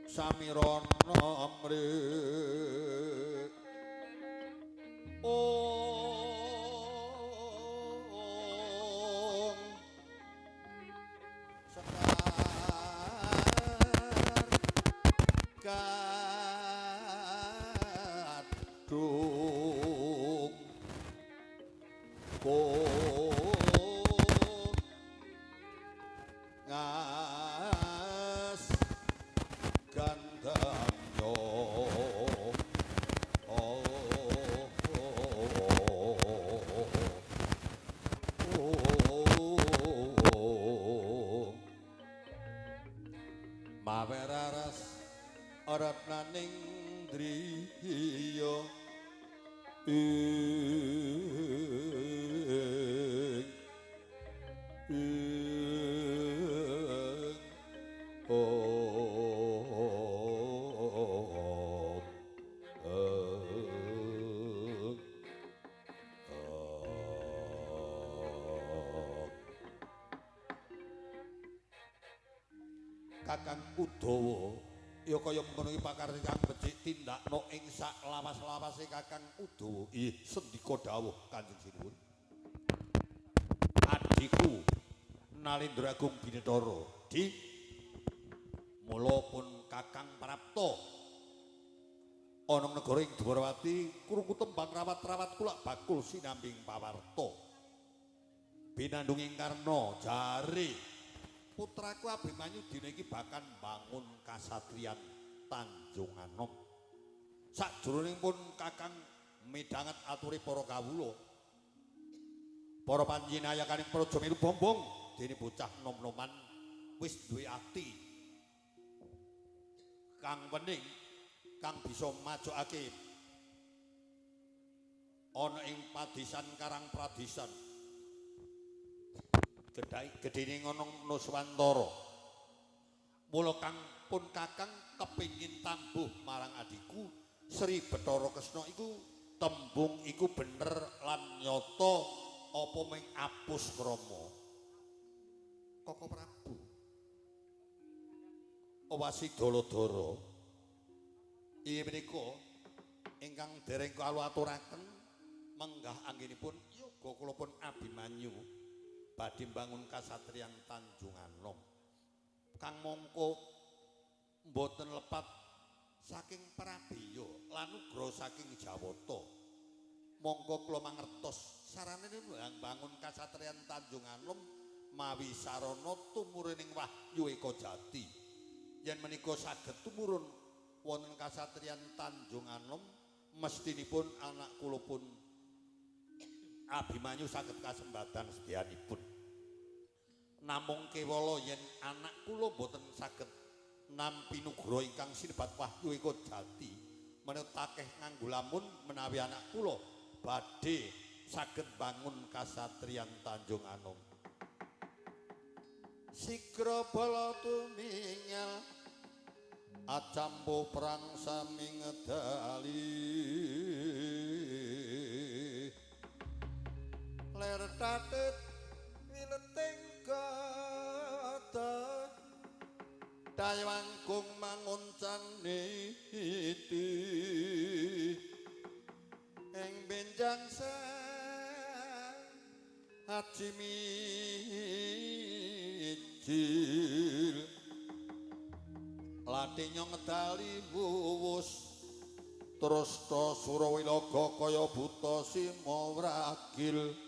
samirana amri Om Sekar Kadung Ngas Gandamyo Maweraras Ratnaning driya Kakang Udawa ya kaya mengkono iki pakarti kang becik tindakno ing sak lawas-lawase Kakang Udawa. Ih, sendika dawuh Kanjeng Sinuwun. Adhiku Nalendra Agung Binetara, Di. Mula pun Kakang Prapta ana negara ing Dwarawati krungu tembang rawat-rawat kula bakul sinambing pawarta. Binandung ing Karna jare putraku Abimanyu dina iki bakal bangun kasatriyan Tanjung Anom. Sajroning pun Kakang midhanget aturi para kawula. Para panjenayakaning praja milu bombong dene bocah nom-noman wis duwe ati kang wening kang bisa majokake ana ing padesan Karang Pradesan. Gedene ngono Nuswantara. Mula kang pun Kakang kepingin tambuh marang adiku Sri Bathara Kresna iku tembung iku bener lan nyata apa ming apus krama. Koko Prabu Owasi Daladara inggih menika ingkang dereng kula aturaken menggah anggenipun yoga kula pun Abimanyu badhe mbangun kasatriyan Tanjung Anom. Kang mongko mboten lepat saking Prabeya lan ugra saking Jawata. Mongko kula mangertos saranane mbangun kasatriyan Tanjung Anom mawi sarana tumurining wahyu eka jati. Yen menika saged tumurun wonten kasatriyan Tanjung Anom mestinipun anak kula pun Abimanyu saged kasembadan sedyanipun. Namung kewala yen anak kula boten saged nampi nugra ingkang sinebat wahyu eka jati, menawi akeh nganggo lamun menawi anak kula badhe saged bangun kasatriyan Tanjung Anom. Sigra bala tumingal acampo perang sami ngedali ler tatet wileting kata dayawangkung manguncan niti ing benjang sang haji mijil latinya ngedali wuwus terus to Surawilaga kaya buta sima wragil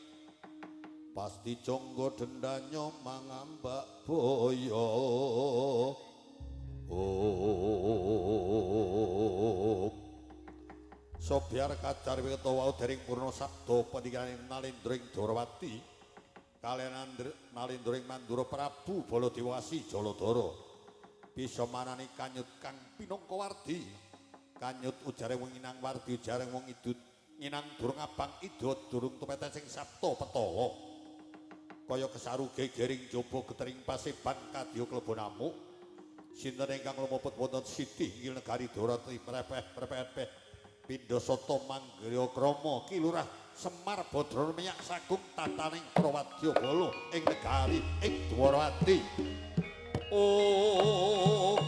pasti jangga dendanya mangambak boyo. Sobyar kacar wekta wau dering purna sabda pandikaning Nalendra ing Dwarawati kaliyan Nalendra ing Mandura Prabu Baladewasi Jaladara bisa manani kanyut kang pinangka wardi. Kanyut ujare wong inang wardi ujare wong idut nginang durung abang idot durung tupete sing sapta petawa. Kaya kesaru gegering jaba getering paseban kadya klebon amuk sinten ingkang lumepet wonten sithih inggih negari Dwarawati prepeh-prepeh pindha sata manggaya krama kilurah Semar Badra minyak sagung tataning Prawadyabala ing negari ing Dwarawati. Oh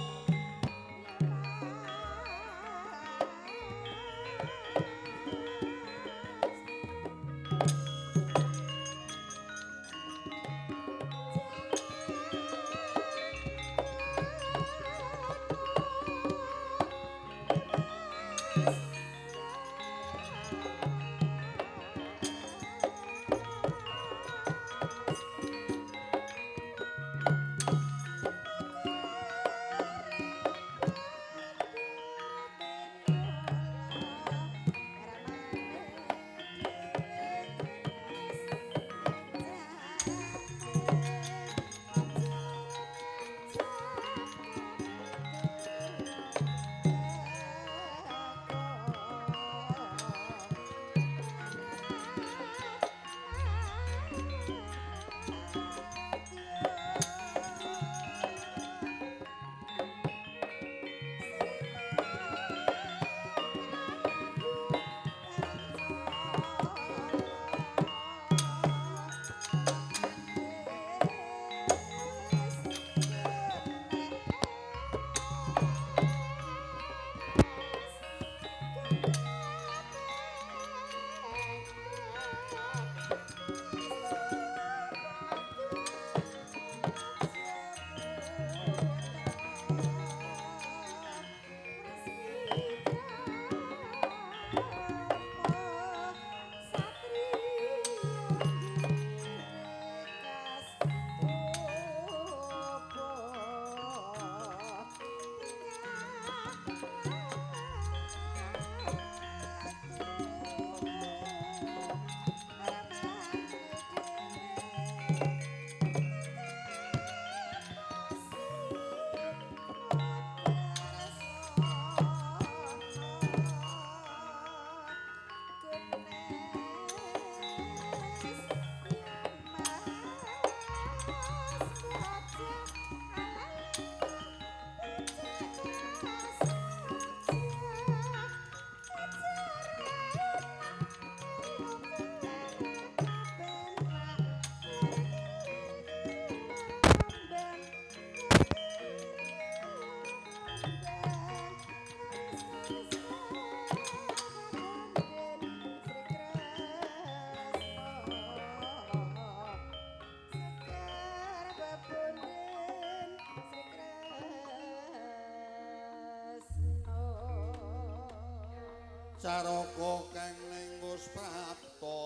Caraka kang ning Pusprapta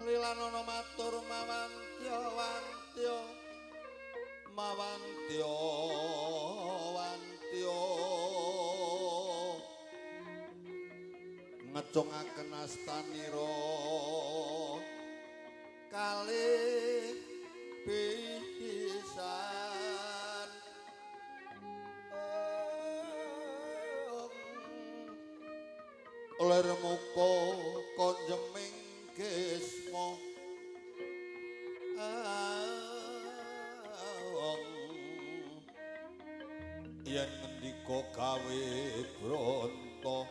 Lilanana matur mawantya wantya mawantya wantya ngecungaken astanira kalih pisan ler muka konjeming gesma yen ngendika gawe bronto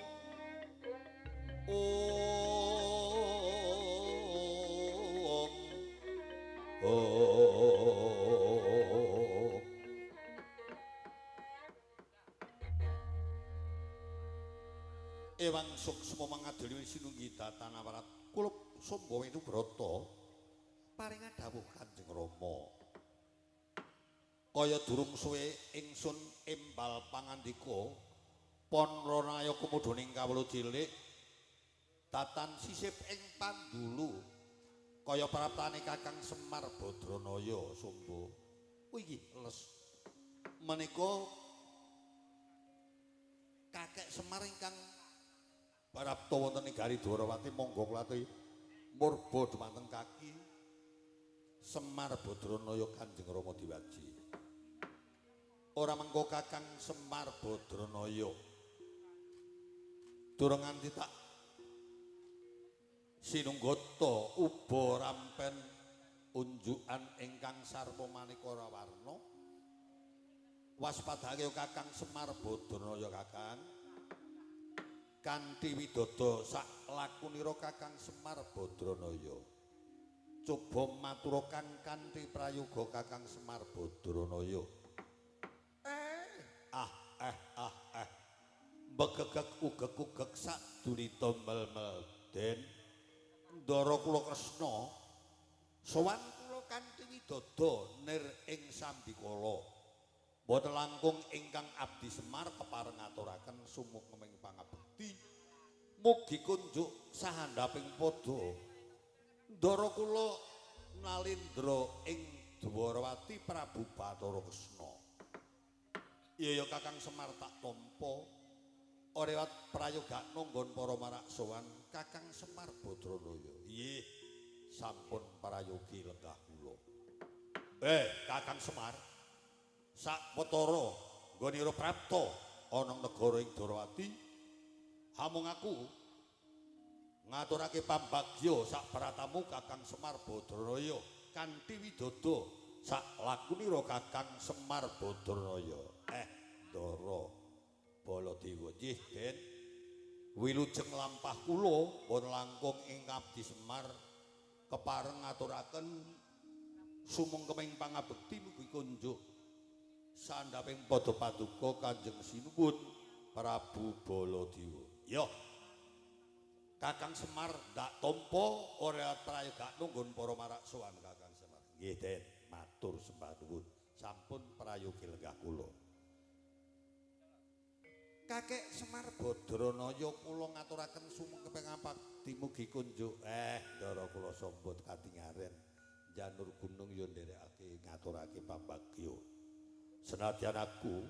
Ewang suksma mangadili sinunggi tatana warat kula Samba Winubrata paring dawuh Kanjeng Rama kaya durung suwe ingsun embal pangandika pon ranaya kumudhuning kawula cilik tatan sisip ing pandulu kaya praptane Kakang Semar Badranaya Samba iki les menika Kakek Semar ingkang Barapta wonten ing Gari Dwarawati monggo klati murba dumateng kaki Semar Badranaya Kanjeng Rama Diwaji. Ora mengko Kakang Semar Badranaya durung nganti tak sinunggata uba rampen unjukan ingkang sarwa maneka warna. Waspadake Kakang Semar Badranaya Kakang kanthi widodha sak lakunira Kakang Semar Badranaya coba maturaken kanthi prayoga Kakang Semar Badranaya begegek ugek-ugek sadurita mel-mel den ndara kula Kresna sowan kula kanthi widodha nir ing sambikala boten langkung ingkang Abdi Semar kepareng ngaturaken sumukming pangabekti mugi kunjuk sahandhaping pada ndara kula nalindra ing Dwarawati Prabu Bathara Kresna. Iya ya Kakang Semar tak tampa orewat prayoga nonggon para maraksawan Kakang Semar Badranaya. Nggih, sampun prayogi lenggah kula. Kakang Semar Sakpatara nggonira prapta ana negara ing Dwarawati hamung aku ngaturake pambagya sak pratamu Kakang Semar Badranaya kanthi widodha sak lakunira Kakang Semar Badranaya Ndara Baladewa nggih Den wilujeng lampah kula pun langkung ing Abdi Semar kepareng ngaturaken sumengkeming pangabekti mugi kunjuk sandhaping pada paduka Kanjeng Sinuwun Prabu Baladewa. Ya. Kakang Semar ndak tampa ora prayoga nunggun para maraksawan Kakang Semar. Nggih, Den, matur sembah nuwun. Sampun prayogi lenggah kula. Kakek Semar Badranaya kula ngaturaken sumengkeping pangabekti mugi kunjuk ndara kula sambut katingaren janur gunung ya nderekake ngaturake pambagya. Senadyan aku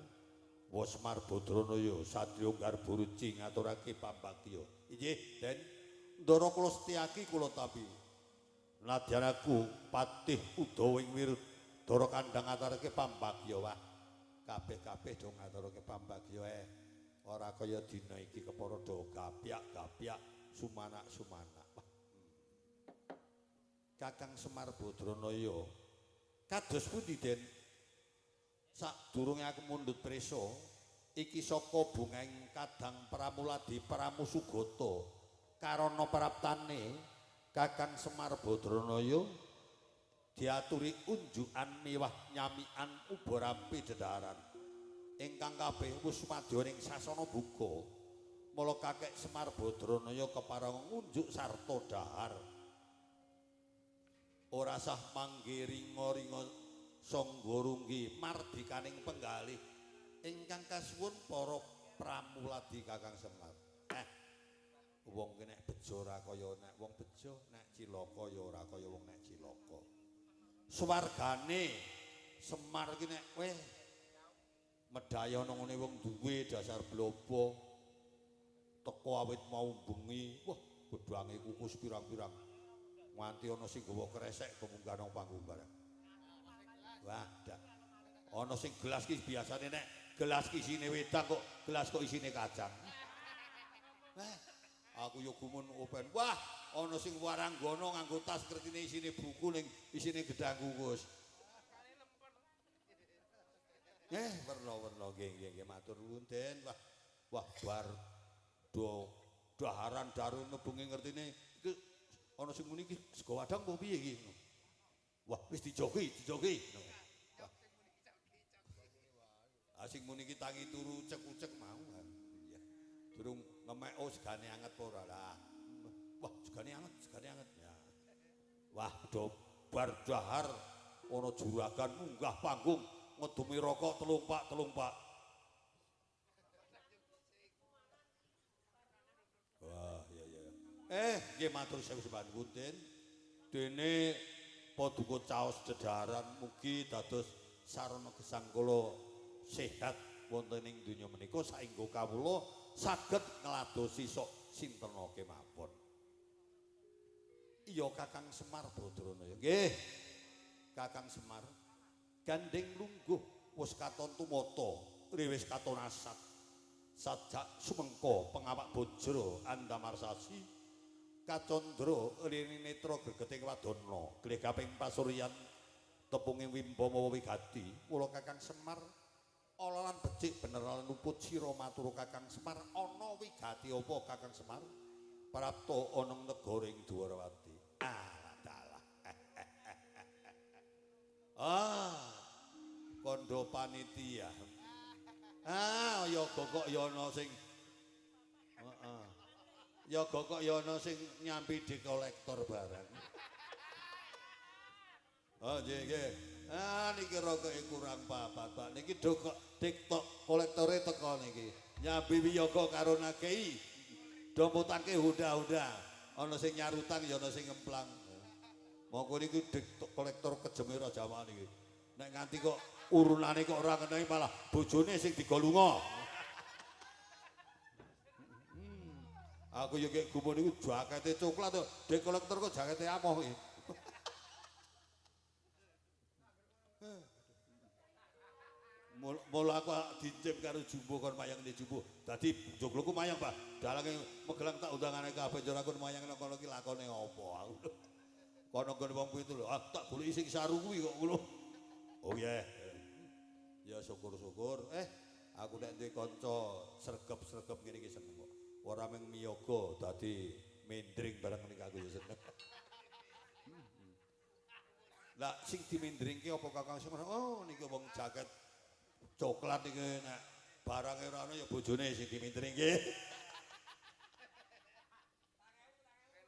Semar Badranaya satriya garba ruci ngaturake pambagya. Inggih, Den, ndara kula setyaki kula tapi. Nadyan aku patih Udawa ing Wiradara kandhang ngaturake pambagya wah. Kabeh-kabeh do ngaturake pambagya ora kaya dina iki kepara do gapyak-gapyak sumanak-sumanak. Kakang Semar Badranaya kados pundi, Den? Sadurunge aku mundhut prisa iki saka bungahing kadang Pramuladi Pramusugata karana praptane Kakang Semar Badranaya diaturi unjukan miwah nyamikan uba rampe dedaran ingkang kabeh wis madya ing sasana buka mula Kakek Semar Badranaya kepareng ngunjuk sarta dahar ora sah mangge ringa-ringa sangga runggi mardikaning penggalih ingkang kasuwun para pramuladi Kakang Semar. Wong ki nek bejo ora kaya nek wong bejo, nek cilaka ya ora kaya wong nek cilaka. Swargane Semar ki nek kowe medhaya nang ngene wong duwe dasar blobo teko awit mau bengi, wah gedhange kukus pirang-pirang. Nganti ana sing gawa kresek kemunggah nang panggung barang. Wah, dak. Ana sing gelas ki biasane nek gelas ki isine wedang kok gelas kok isine kacang. Aku yo gumun open. Wah, ana sing waranggana nganggo tas kertine isine buku ning isine gedang kukus. Werna-werna nggih matur nuwun Den. Wah bar daharan darun nebengi ngertine iki ana sing muni iki sego wadang apa piye iki? Wah, wis dijoki. Asing muni iki tangi turu cek-ucek mau. Iya. Durung ngemek segane anget apa ora lah. Wah, segane anget ya. Wah, do bar dahar ana juragan munggah panggung ngedumi rokok telumpak. Wah, iya. Nggih matur sewu sepanuwun Den. Dene paduka caos dedaran mugi dados sarana gesang kula sehat wonten ing donya menika saengga kawula saged ngladosi sok sinten kemawon. Iya Kakang Semar Badranaya. Nggih. Kakang Semar gandeng lungguh wis katon tumata, wis katon asat. Sajak sumengko pengawak bojro Andamarsasi kacandra lini netra gregeting wadana glegaping pasuryan tepunging wimpama wigati mula Kakang Semar ala lan becik bener lan luput sira matur Kakang Semar ana wigati apa Kakang Semar prapta ana negara ing Dwarawati. Dalah. Kondo panitia. Ya gokok ya ana sing heeh. Ya gokok ya ana sing nyampi di kolektor barang. Oh nggih. Niki rokoke kurang papat, Pak. Niki kok TikTok kolektore teko niki. Nyambi wiyaga karo nakei. Do mutake huda-huda. Ana sing nyarutang ya ana sing ngemplang. Monggo niki TikTok kolektor kejeme Raja Wali niki. Nek nganti kok urunane kok ora ngenai malah bojone sing digolunga. Aku yo kek gumun iku jakete coklat to, dek kolektor kok jakete amoh iki. Mula aku dincip karo jumbo kon mayang di jumbo. Dadi jogloku mayang, Pak. Dalange megelang tak undangane kabeh jar aku mayang nang kono ki lakone apa aku. Kono kon wong kuwi lho, tak goleki sing saru kuwi kok ngono. Oh iya. Ya syukur-syukur. Aku nek duwe kanca sregep-sregep ngene iki seneng kok. Ora mung miyaga dadi mendring bareng ning aku ya seneng. Lah sing dimendringke apa Kakang Semar? Oh niki wong jaket coklat iki nek barange ora ana ya bojone sing dimendringke.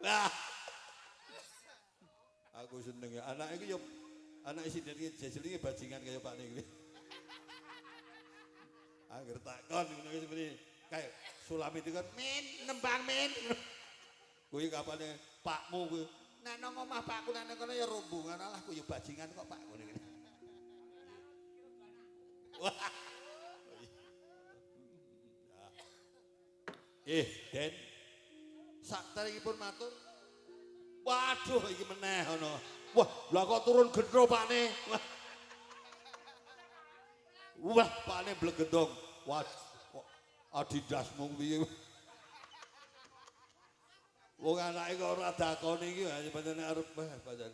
Lah aku seneng ya anak iki ya anak sinden iki jejelinge bajingan kaya Pak niki. Angger takon ngono iki kae Sulami itu kan min nembang min. Kuwi kapane pakmu kuwi. Nek nang omah pakku nek kono ya rombongan alah ku ya bajingan kok Pak ngene iki. Wah. Den sakteripun matur. Waduh iki meneh ana. Wah, lah kok turun gendro Pakne. Wah, Pakne blegendong. Wah, adidasmu piye? Wong anake kok ora dakoni iki pancen arep pancen.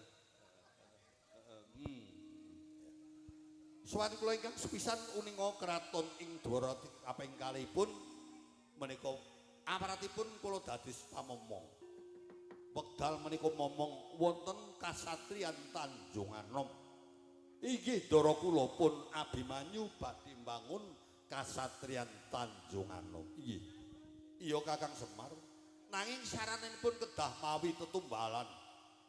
Suwan kula ingkang sepisan uninga kraton ing Dwarawati kaping kalihipun menika amaratipun kula dados pamomong. wekdal menika momong wonten kasatriyan Tanjung Anom. Inggih dara kula pun Abimanyu badhe mbangun kasatriyan Tanjung Anom. Inggih. Iya Kakang Semar. Nanging saranipun kedah mawi tetumbalan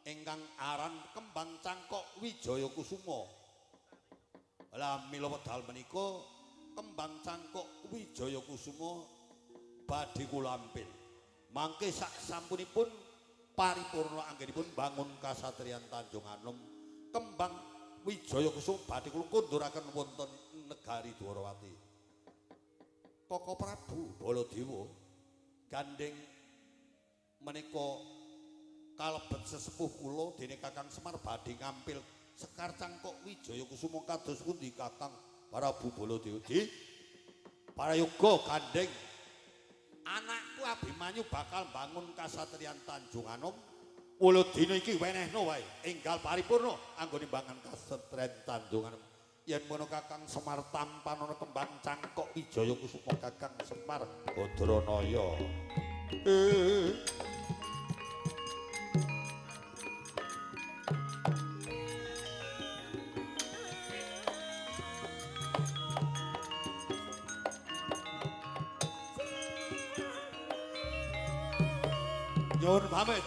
ingkang aran Kembang Cangkok Wijaya Kusuma. Lah mila wekdal menika Kembang Cangkok Wijaya Kusuma badhe kula ampil. Mangke sak sampunipun paripurna anggenipun bangun kasatriyan Tanjung Anom, Kembang Wijaya Kusuma badhe kula kunduraken wonten negari Dwarawati. Koko Prabu Baladewa gandeng menika kalebet sesepuh kula dene Kakang Semar badhe ngampil Sekar Cangkok Wijaya Kusuma kados pundi Kakang Prabu Baladewa? Di parayoga gandeng anakku Abimanyu bakal bangun kasatriyan Tanjung Anom. Mula dina iki wenehno wae enggal paripurna anggone bangun kasatriyan Tanjung Anom. Yen mono Kakang Semar tampan ana Kembang Cangkok Wijaya Kusuma Kakang Semar Badranaya. Nyuwun pamit.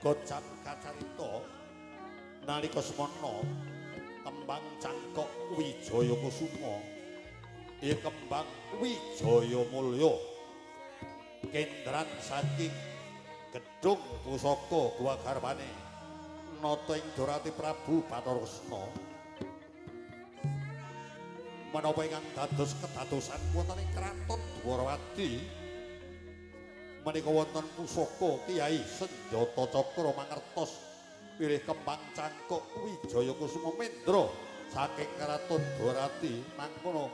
Gocap kacarita nalika semana Kembang Cangkok Wijaya Kusuma ya Kembang Wijaya Mulya kendran saking gedung pusaka Gua Garwane nata ing Dorati Prabu Batarasna menapa ingkang dados kedadosan wonten ing kraton Dwarawati menika wonten pusaka Kyai Senjata Cakra mangertos pilih Kembang Cangkok Wijaya Kusuma Mendra saking kraton Dwarawati mangkono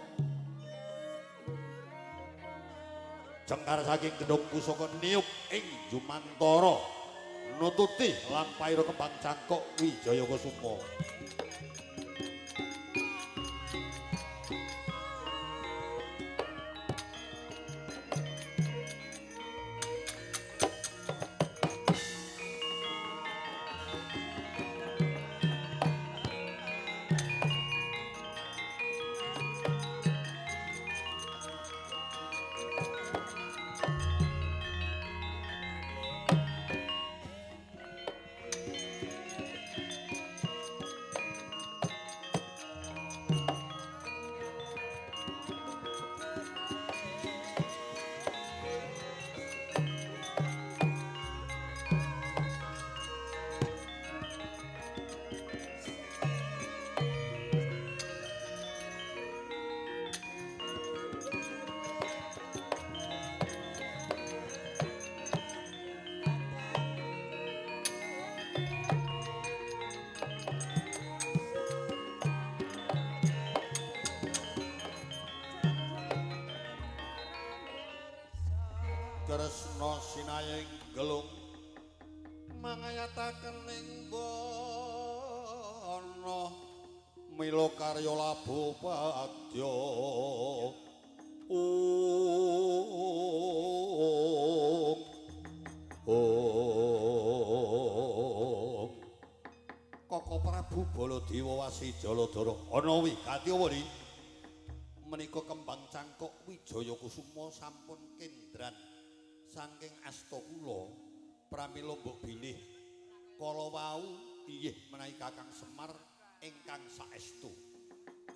jengkar saking gedung pusaka niup ing Jumantara nututi lampahira Kembang Cangkok Wijaya Kusuma. Kresna sinayeng gelung mangayataken ing bono mila karya labu padya Koko Prabu Baladewa Wasi Jaladara ana wigati wani menika Kembang Cangkok Wijaya Kusuma sampun kendran saking asta kula pramila mbok bilih kala wau inggih menawi Kakang Semar ingkang saestu.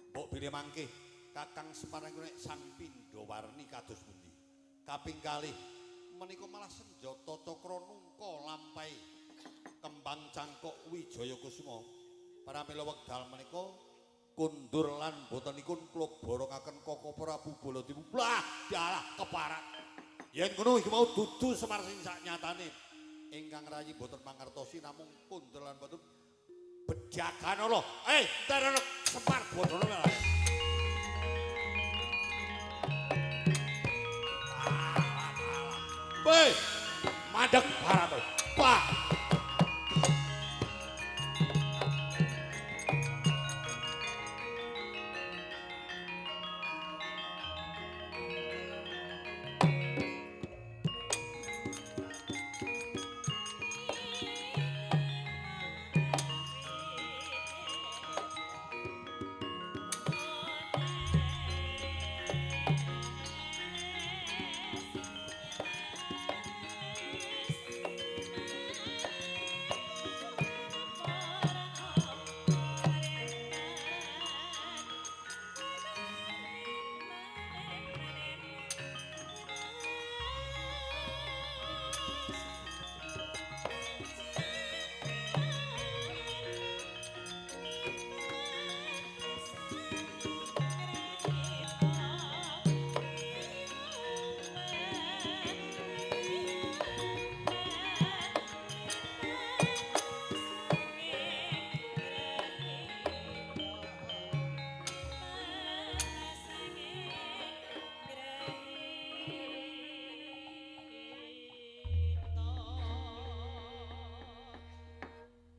Mbok bilih mangke Kakang Semar nek sang Pindhawarni kados pundi. Kaping kalih menika malah senjata cakra nungka lampahi Kembang Cangkok Wijaya Kusuma. Pramila wekdal menika kundur lan botenipun kula borongaken Koko Prabu Baladewa. Lah, dalah keparat. Yen ngono iki mau dudu Semar sing saknyatane ingkang rayi boten mangertosi namung pundelan boten bejagan Allah. Entar ana Semar bodono lah. Madeg barat. Wah.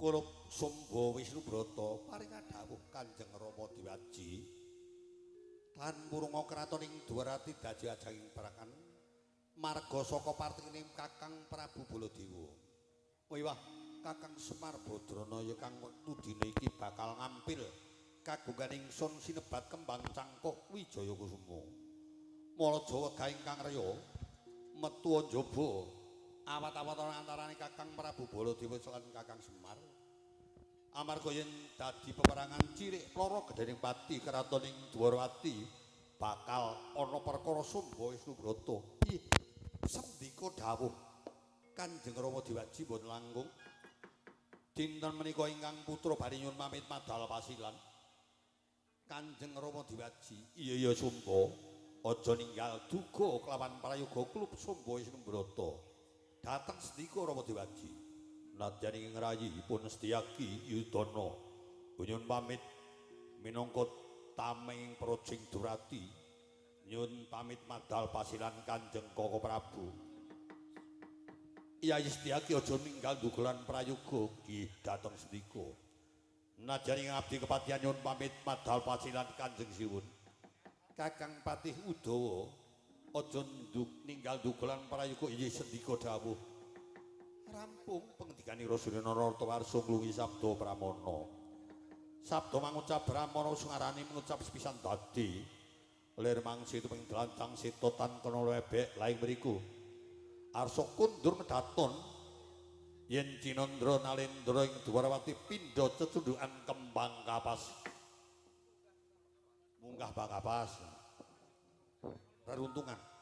Kurup Sumba Wisnubrata paring dawuh Kanjeng Rama Diwaji lan murunga kratoning Dwarawati dadi ajanging perakan marga saka partining Kakang Prabu Baladewa. Wah, Kakang Semar Badranaya kang wektu dina iki bakal ngampil kagungan ingsun sinebat kembang cangkok Wijaya Kusuma. Mula Jawa gaing kang reya metu njaba awat-awat antarane Kakang Prabu Baladewa lan Kakang Semar. Amarga yen dadi peperangan cilik loro gedhening pati kratoning Dwarawati bakal ana perkara Sumba Wisnubrata. Piye sendika dawuh Kanjeng Rama Diwaji boten langkung. Dinten menika ingkang putra bari nyuwun pamit madal pasilan. Kanjeng Rama Diwaji, iya Sumba, aja ninggal duga kelawan prayoga klub Sumba Wisnubrata. Dateng sendika Rama Diwaji. Nadyan ing rayi pun Setyaki Yudana nyuwun pamit minangka tameng Projing Durati nyuwun pamit madal pasilan Kanjeng Koko Prabu. Yayi Setyaki aja ninggal dugelan prayoga nggih dhateng sendika. Nadyan ing abdi kepatihan nyuwun pamit madal pasilan Kanjeng Siwun. Kakang Patih Udawa aja ninggal dugelan prayoga inggih sendika dawuh. Rampung pengandikaning Rasulina Nartawarsa ngluwi sabda pramana. Sabda mangucap pramana sungarane mengucap sepisan dadi. Lir mangsi tuping dlancang setotan kena lebek laing mriku. Arsa kundur medhaton yen Cinandra Nalendra ing Dwarawati pindha cecundhukan kembang kapas. Munggah bang kapas. Reruntungan.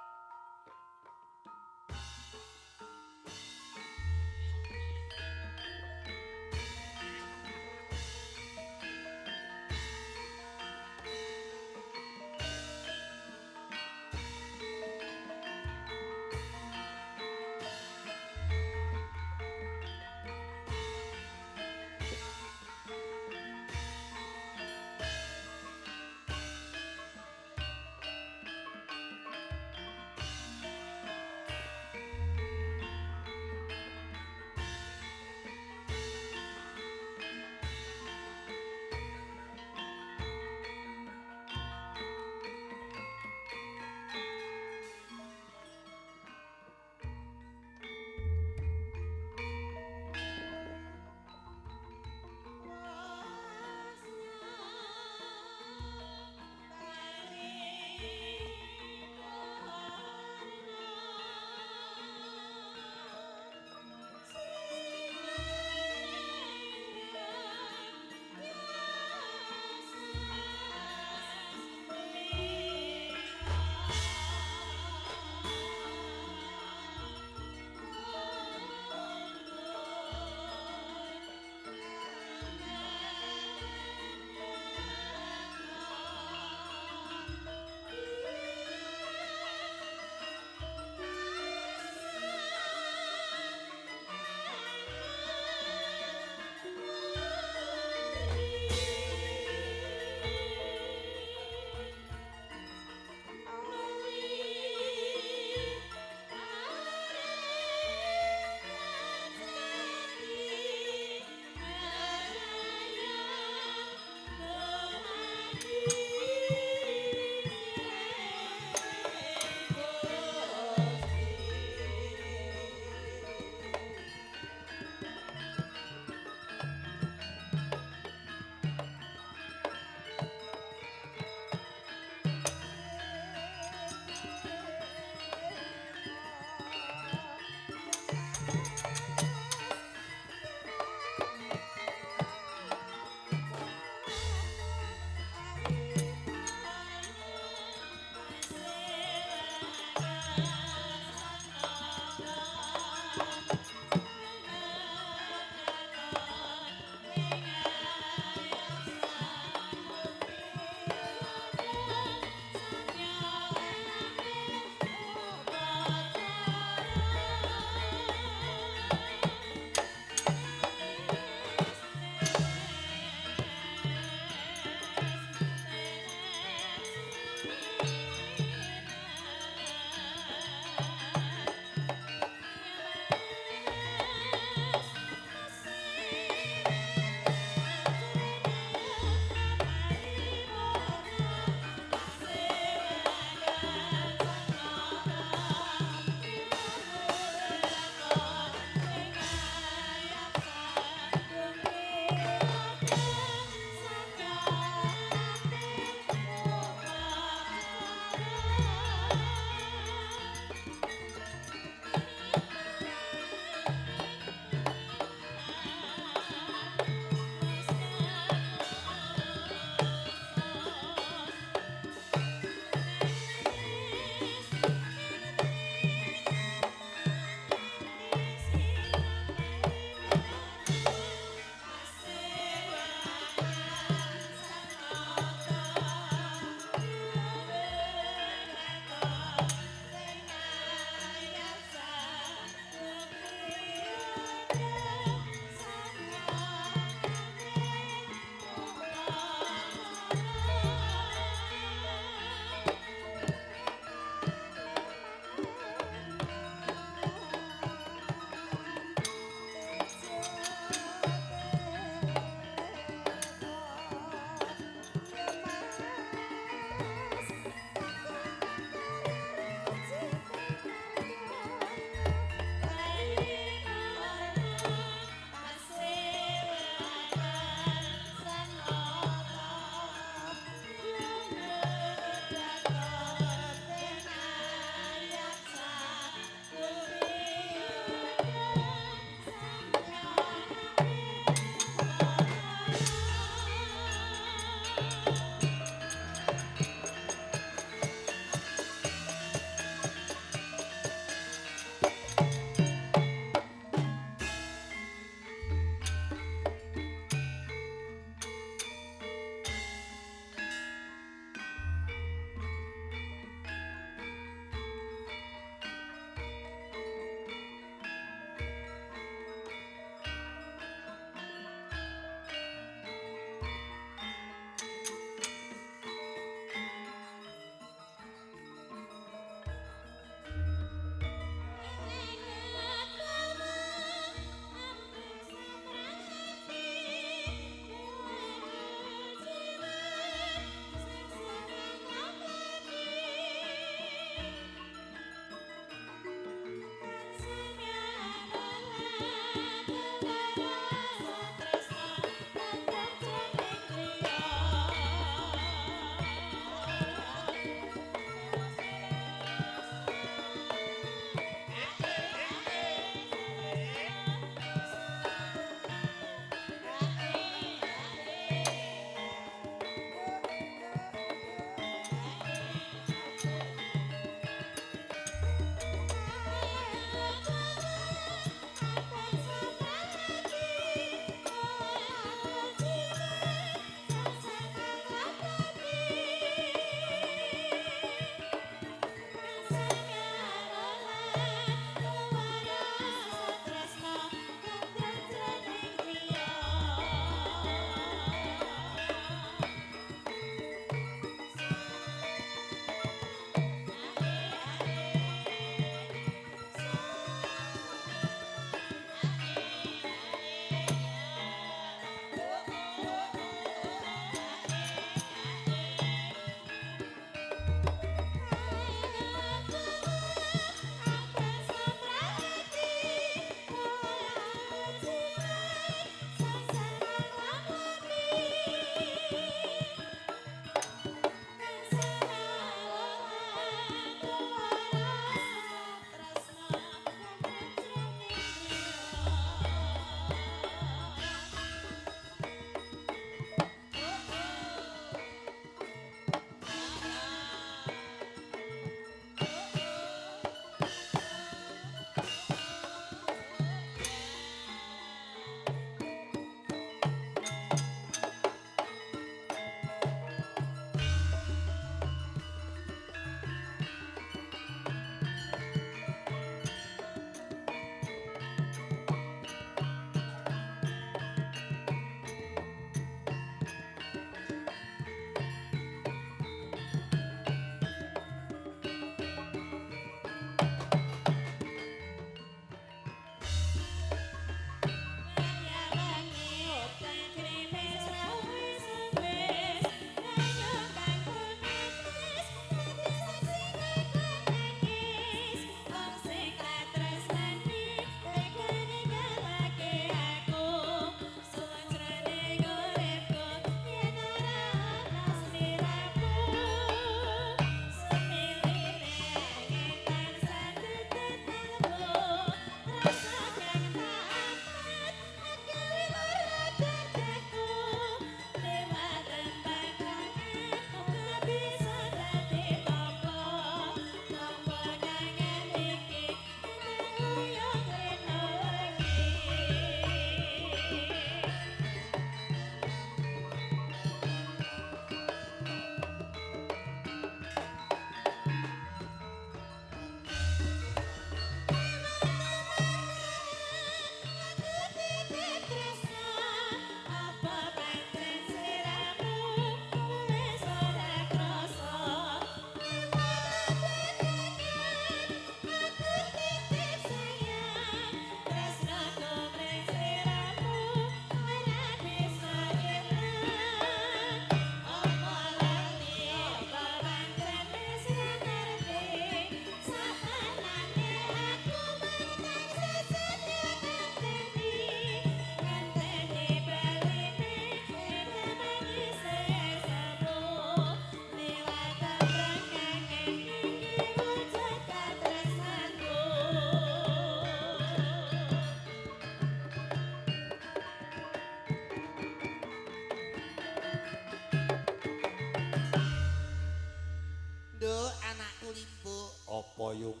Kayung.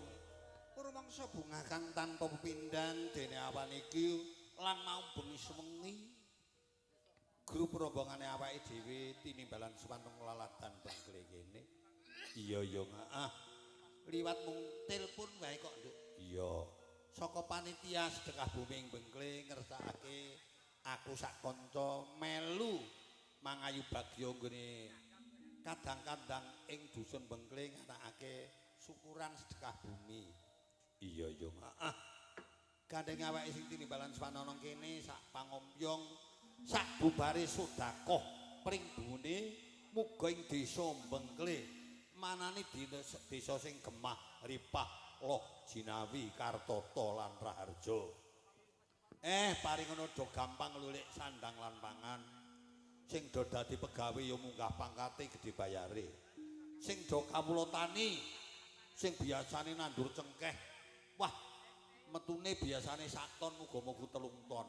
Rumangsa bunga kang tanpa pepindhan dene awan iki lan mau bengi sewengi. Grup rombongane awake dhewe tinimbalan suwantung lalatan bangkle kene. Iya ya heeh. Liwat mung telepon wae kok, Nduk. Iya. Saka panitia sedekah bumi Bengkle ngersakake aku sak kanca melu mangayu bagya nggone kadang-kadang ing dusun Bengkle nganakake syukuran sedekah bumi. Iya ya heeh. Gandeng awake sing tinimbalan swanana kene sak pangompyong sak bubare sedekah pring bune muga ing desa Bengkle manani desa sing gemah ripah loh jinawi kartata lan raharja. Paring ngono do gampang lulik sandang lan pangan. Sing do dadi pegawe ya munggah pangkate gedhe bayare. Sing do kawula tani sing biasane nandur cengkeh. Wah, metune biasane 1 ton muga-muga 3 ton.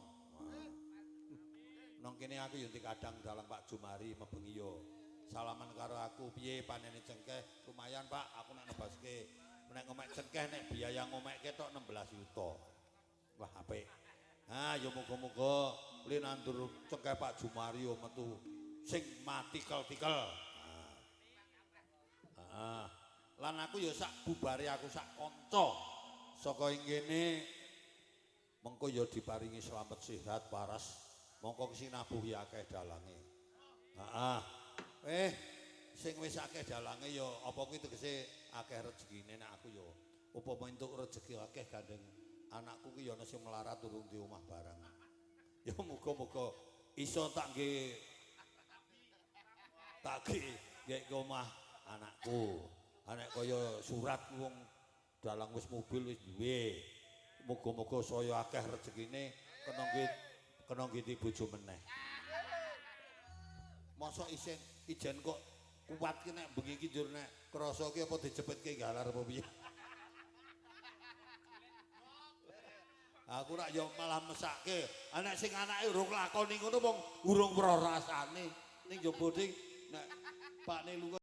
Nang kene aku ya kadang dalang Pak Jumari mebengi yo. Salaman karo aku piye panene cengkeh lumayan Pak aku nek nebaske nek ngomek cengkeh nek biaya ngomekke tok 16 juta. Wah apik. Ya muga-muga li nandur cengkeh Pak Jumario metu sing matikel-tikel. Lan aku ya sak bubare aku sak kanca saka ing kene mengko ya diparingi slamet sehat waras mongko sinabuhi akeh dalange. Sing wis akeh dalange ya apa kuwi tegese akeh rezekine nek aku ya upama entuk rezeki akeh gandeng anakku ki ya ana sing melarat durung di omah barang. Ya muga-muga iso tak nggih ke omah anakku. Nek kaya surat wong dalang wis mobil wis duwe. Muga-muga saya akeh rezekine kena nggih bojo meneh. Mosok ijen kok kuat ki nek bengi iki njur nek krasa ki apa dijepitke galar apa piye. Aku rak yo malah mesake. Nek sing anake urung lakoni ngono wong urung weruh rasane. Ning njaba ning nek pakne lunga